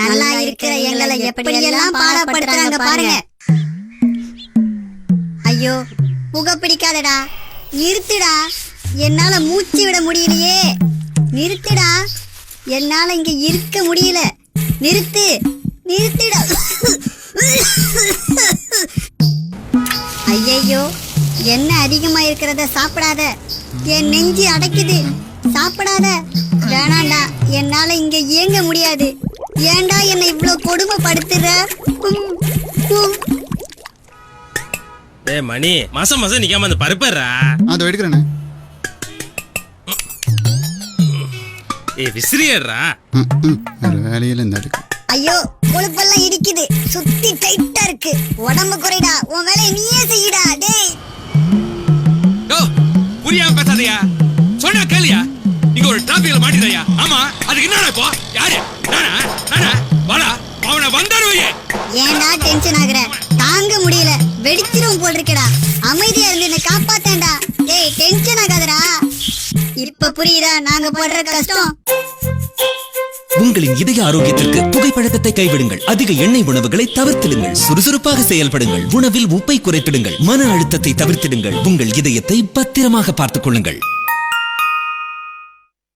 நல்லா இருக்கிற எங்களை எப்படியெல்லாம் பாடப்படுத்துறாங்க பாருங்க. ஐயோ புகை பிடிக்காதடா, நிறுத்துடா, என்னால மூச்சு விட முடியலையே, நிறுத்துடா, என்னால இங்க இருக்க முடியல, நிறுத்து, நிறுத்துடா. ஐயையோ, என்ன அதிகமா இருக்கிறத சாப்பிடாத, என் நெஞ்சு அடைக்குது, சாப்பிடாத. வேணாண்டா, என்னால இங்க இயங்க முடியாது. ஏண்டா என்னை இவ்வளவு கொடுமைப்படுத்துற? டேய் மணி, மாசம் நிக்காம அந்த பருப்பறா. அது எடுக்கறேனே. விசிறியறா. வேற வேலையில இந்த எடுக்க. ஐயோ, கொழுப்பெல்லாம் இடிக்குது, சுத்தி டைட்டா இருக்கு. உடம்பு குறைடா, உன் வேலையை நீயே செய்யடா. டேய் டோ, புரியாம பேசாதயா, சொன்னா கேளியா. இங்க ஒரு டிராபிக்ல மாட்டிதையா. ஆமா, அதுக்கு என்னடா இப்போ? யாரு? நானா? நானா? வாடா, அவனை வந்தாருவே. ஏன்டா டென்ஷன் ஆகுற? தாங்க முடியல, வெடிச்சிரும் போல் இருக்கடா. அமைதியா இருந்து என்ன காப்பாத்தேன்டா. டேய் டென்ஷன் ஆகாதடா. இப்ப புரியுதா நாங்க படுற கஷ்டம்? உங்களின் இதய ஆரோக்கியத்திற்கு புகைப்பழக்கத்தை கைவிடுங்கள். அதிக எண்ணெய் உணவுகளை தவிர்த்திடுங்கள். சுறுசுறுப்பாக செயல்படுங்கள். உணவில் உப்பை குறைத்திடுங்கள். மன அழுத்தத்தை தவிர்த்திடுங்கள். உங்கள் இதயத்தை பத்திரமாக பார்த்துக் கொள்ளுங்கள்.